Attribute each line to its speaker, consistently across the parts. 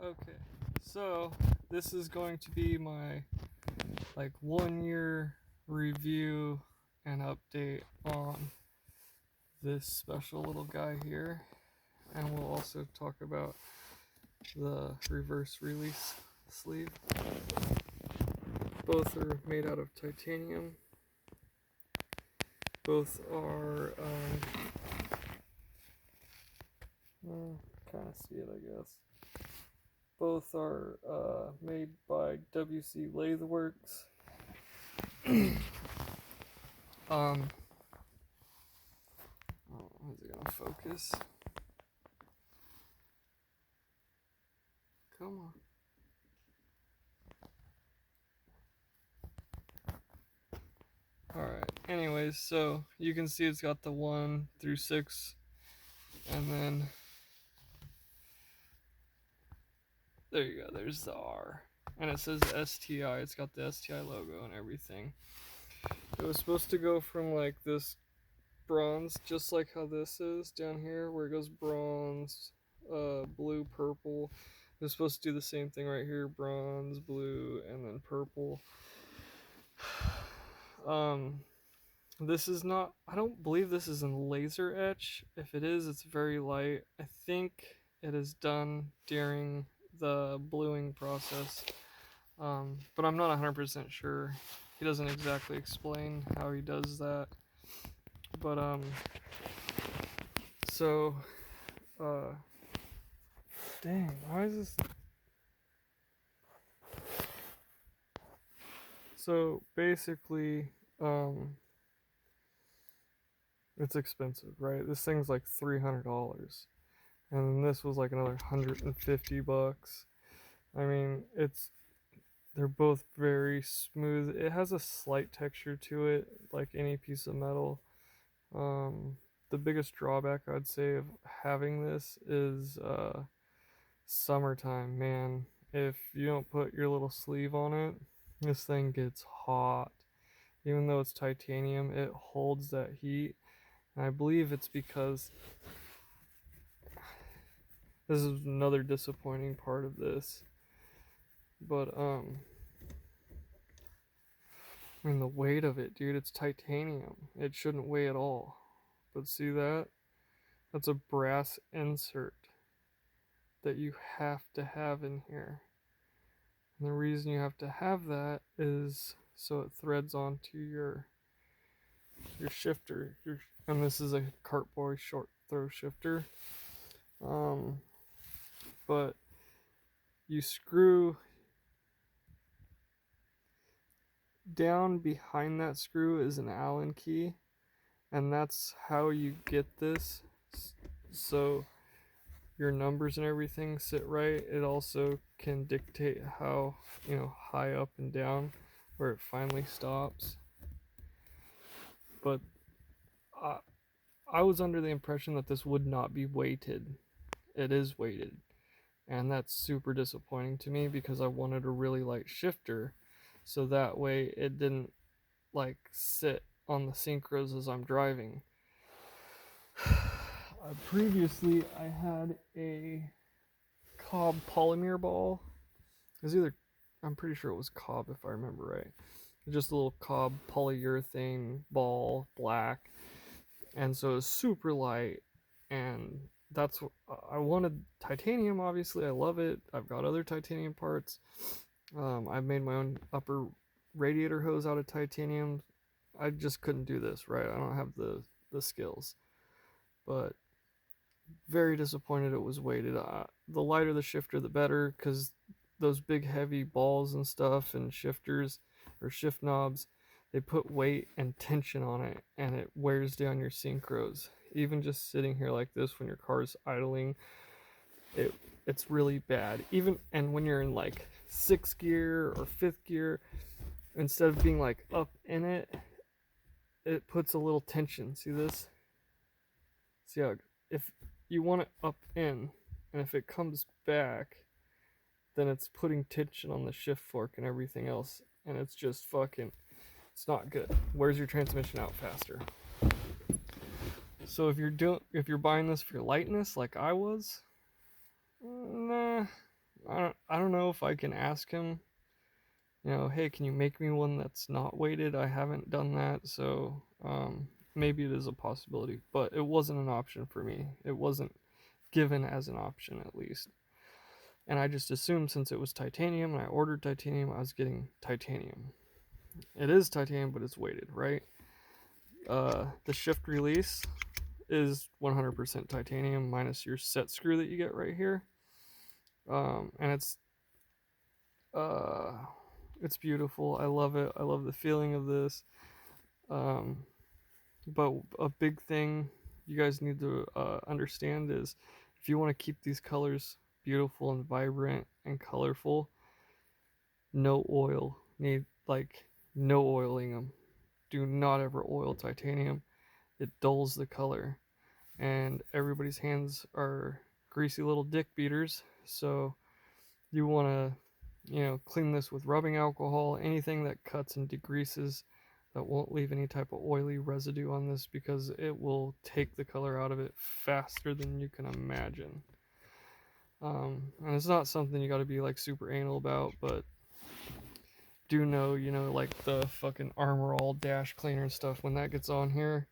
Speaker 1: Okay, so this is going to be my 1 year review and update on this special little guy here, and we'll also talk about the reverse release sleeve. Both are made out of titanium. Both are kind of see it, I guess. Both are made by LatheWerks. Oh, is it gonna focus? Come on. Alright, anyways, so you can see it's got the 1 through 6, and then there you go, there's the R. And it says STI, it's got the STI logo and everything. It was supposed to go from like this bronze, just like how this is down here, where it goes bronze, blue, purple. It was supposed to do the same thing right here, bronze, blue, and then purple. This is not, I don't believe this is in laser etch. If it is, it's very light. I think it is done during the bluing process, but I'm not 100% sure. He doesn't exactly explain how he does that, but so dang, why is this? So basically, it's expensive, right? This thing's like $300, and then this was like another $150. I mean, they're both very smooth. It has a slight texture to it, like any piece of metal. The biggest drawback I'd say of having this is summertime, man. If you don't put your little sleeve on it, this thing gets hot. Even though it's titanium, it holds that heat. And I believe it's because this is another disappointing part of this. But I mean, the weight of it, dude, it's titanium. It shouldn't weigh at all. But see that? That's a brass insert that you have to have in here. And the reason you have to have that is so it threads onto your shifter. And this is a Cartboy short throw shifter. But you screw down behind that screw is an Allen key, and that's how you get this so your numbers and everything sit right. It also can dictate how, high up and down where it finally stops. But I was under the impression that this would not be weighted. It is weighted, and that's super disappointing to me because I wanted a really light shifter, so that way it didn't sit on the synchros as I'm driving. Previously, I had a Cobb polymer ball. It was I'm pretty sure it was Cobb if I remember right. Just a little Cobb polyurethane ball, black, and so it was super light. And that's what I wanted. Titanium, obviously, I love it. I've got other titanium parts. I've made my own upper radiator hose out of titanium. I just couldn't do this, right? I don't have the skills. But very disappointed it was weighted. The lighter the shifter, the better, because those big heavy balls and stuff and shifters or shift knobs, they put weight and tension on it, and it wears down your synchros. Even just sitting here like this when your car's idling, it's really bad. And when you're in 6th gear or 5th gear, instead of being up in it, it puts a little tension. See this? See how if you want it up in, and if it comes back, then it's putting tension on the shift fork and everything else, and it's just it's not good. Wears your transmission out faster. So if you're buying this for lightness like I was, nah, I don't know if I can ask him, you know, hey, can you make me one that's not weighted? I haven't done that, so maybe it is a possibility, but it wasn't an option for me. It wasn't given as an option, at least. And I just assumed since it was titanium and I ordered titanium, I was getting titanium. It is titanium, but it's weighted, right? The shift release is 100% titanium minus your set screw that you get right here. And uh, it's beautiful. I love it. I love the feeling of this. Um, but a big thing you guys need to understand is if you want to keep these colors beautiful and vibrant and colorful, no oil. Need like no oiling them. Do not ever oil titanium. It dulls the color. And everybody's hands are greasy little dick beaters, so you want to, you know, clean this with rubbing alcohol, anything that cuts and degreases that won't leave any type of oily residue on this, because it will take the color out of it faster than you can imagine. And it's not something you got to be like super anal about, but do know, you know, like the fucking Armor All dash cleaner and stuff, when that gets on here,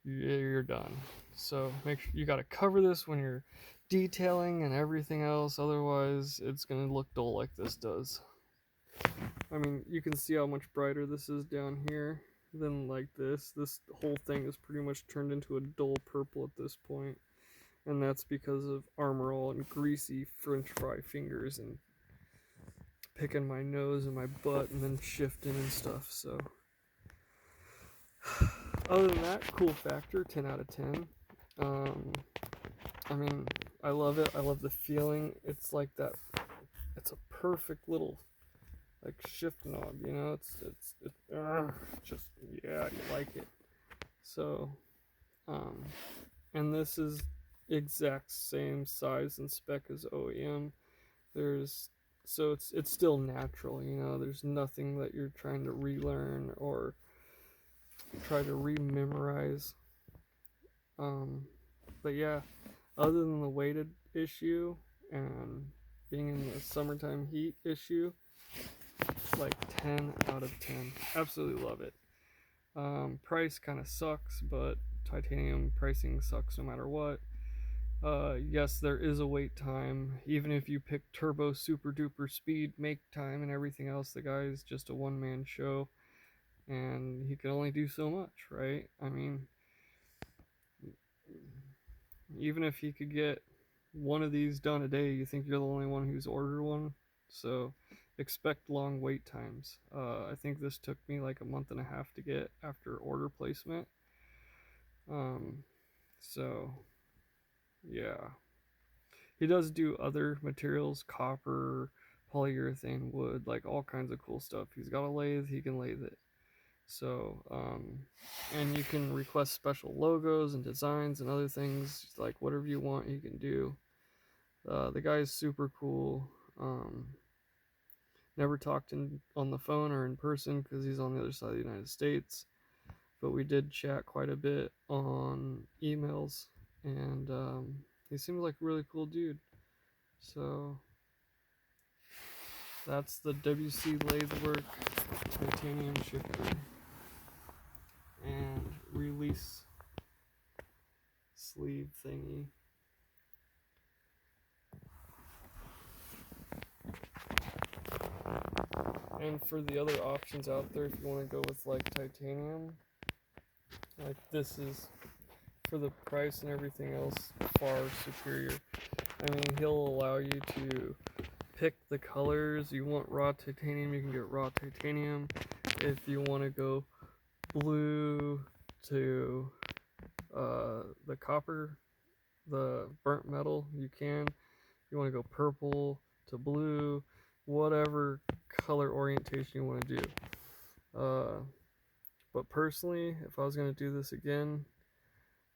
Speaker 1: you're done. So make sure you got to cover this when you're detailing and everything else, otherwise it's going to look dull like this does. I mean, you can see how much brighter this is down here than like this. This whole thing is pretty much turned into a dull purple at this point, and that's because of Armor All and greasy french fry fingers and picking my nose and my butt and then shifting and stuff. So other than that, cool factor, 10 out of 10. I mean, I love it. I love the feeling. It's like that. It's a perfect little like shift knob, you know. It's just, yeah, you like it. So, and this is exact same size and spec as OEM. So it's still natural, you know. There's nothing that you're trying to relearn or try to rememorize. But yeah, other than the weighted issue and being in the summertime heat issue, like 10 out of 10. Absolutely love it. Price kind of sucks, but titanium pricing sucks no matter what. Yes, there is a wait time. Even if you pick turbo, super duper speed, make time, and everything else, the guy is just a one man show, and he can only do so much, right? I mean, even if he could get one of these done a day, you think you're the only one who's ordered one. So expect long wait times. I think this took me like a month and a half to get after order placement. So yeah, he does do other materials, copper, polyurethane, wood, like all kinds of cool stuff. He's got a lathe, he can lathe it. So, and you can request special logos and designs and other things, like whatever you want, you can do. The guy is super cool. Never talked on the phone or in person because he's on the other side of the United States, but we did chat quite a bit on emails, and he seems like a really cool dude. So that's the WC LatheWerks titanium shifter and release sleeve thingy. And for the other options out there, if you want to go with like titanium, like this is, for the price and everything else, far superior. I mean, he'll allow you to pick the colors. You want raw titanium, you can get raw titanium. If you want to go blue to the copper, the burnt metal, you can. If you want to go purple to blue, whatever color orientation you want to do. But personally, if I was going to do this again,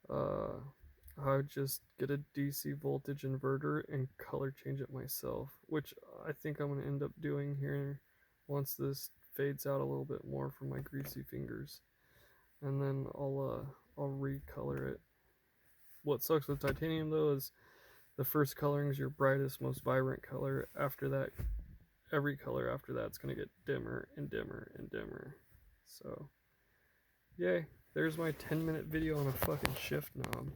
Speaker 1: I would just get a DC voltage inverter and color change it myself, which I think I'm going to end up doing here once this fades out a little bit more from my greasy fingers, and then I'll recolor it. What sucks with titanium though is The first coloring is your brightest, most vibrant color. After that, every color after that's going to get dimmer and dimmer and dimmer. So, yay. There's my 10-minute video on a fucking shift knob.